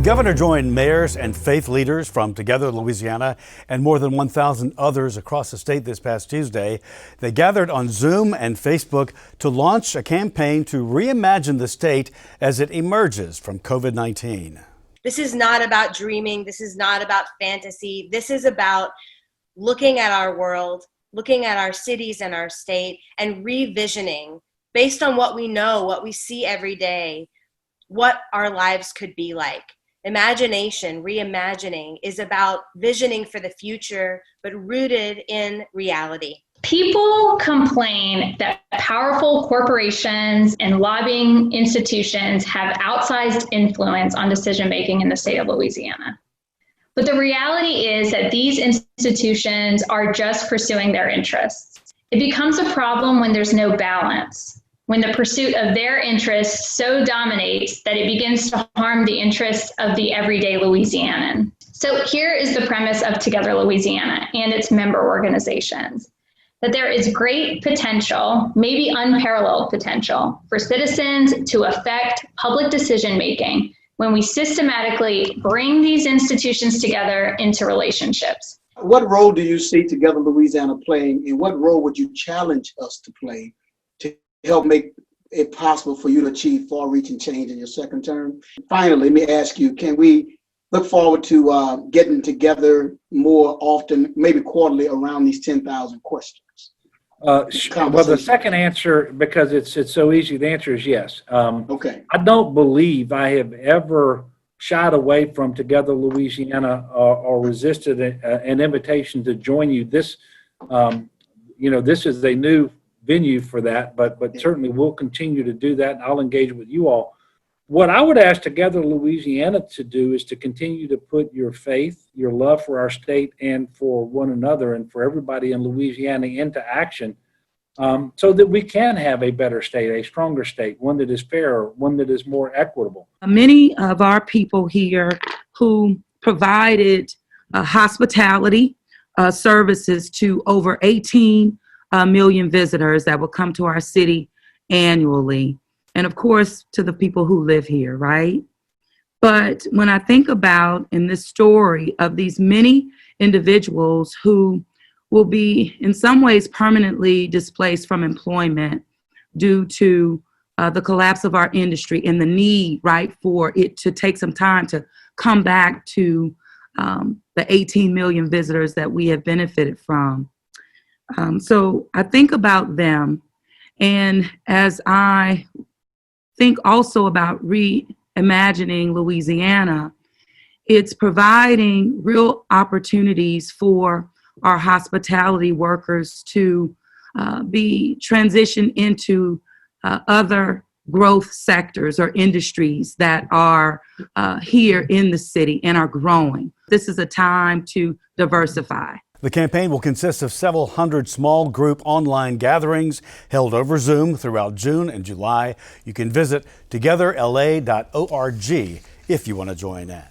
governor joined mayors and faith leaders from Together Louisiana and more than 1,000 others across the state this past Tuesday. They gathered on Zoom and Facebook to launch a campaign to reimagine the state as it emerges from COVID-19. This is not about dreaming. This is not about fantasy. This is about looking at our world, looking at our cities and our state, and revisioning based on what we know, what we see every day, what our lives could be like. Imagination, reimagining, is about visioning for the future, but rooted in reality. People complain that powerful corporations and lobbying institutions have outsized influence on decision-making in the state of Louisiana. But the reality is that these institutions are just pursuing their interests. It becomes a problem when there's no balance, when the pursuit of their interests so dominates that it begins to harm the interests of the everyday Louisianan. So here is the premise of Together Louisiana and its member organizations, that there is great potential, maybe unparalleled potential, for citizens to affect public decision-making when we systematically bring these institutions together into relationships. What role do you see Together Louisiana playing, and what role would you challenge us to play to help make it possible for you to achieve far-reaching change in your second term? Finally, let me ask you, can we look forward to getting together more often, maybe quarterly, around these 10,000 questions? Well, the second answer, because it's so easy, the answer is yes. Okay. I don't believe I have ever shied away from Together Louisiana or resisted an invitation to join you. This, this is a new venue for that, but certainly we'll continue to do that, and I'll engage with you all. What I would ask Together Louisiana to do is to continue to put your faith, your love for our state and for one another and for everybody in Louisiana into action, so that we can have a better state, a stronger state, one that is fairer, one that is more equitable. Many of our people here who provided hospitality services to over 18 million visitors that will come to our city annually. And of course, to the people who live here, right? But when I think about in this story of these many individuals who will be in some ways permanently displaced from employment due to the collapse of our industry and the need, right, for it to take some time to come back to the 18 million visitors that we have benefited from. So I think about them, and as I think also about reimagining Louisiana, it's providing real opportunities for our hospitality workers to be transitioned into other growth sectors or industries that are here in the city and are growing. This is a time to diversify. The campaign will consist of several hundred small group online gatherings held over Zoom throughout June and July. You can visit togetherla.org if you want to join in.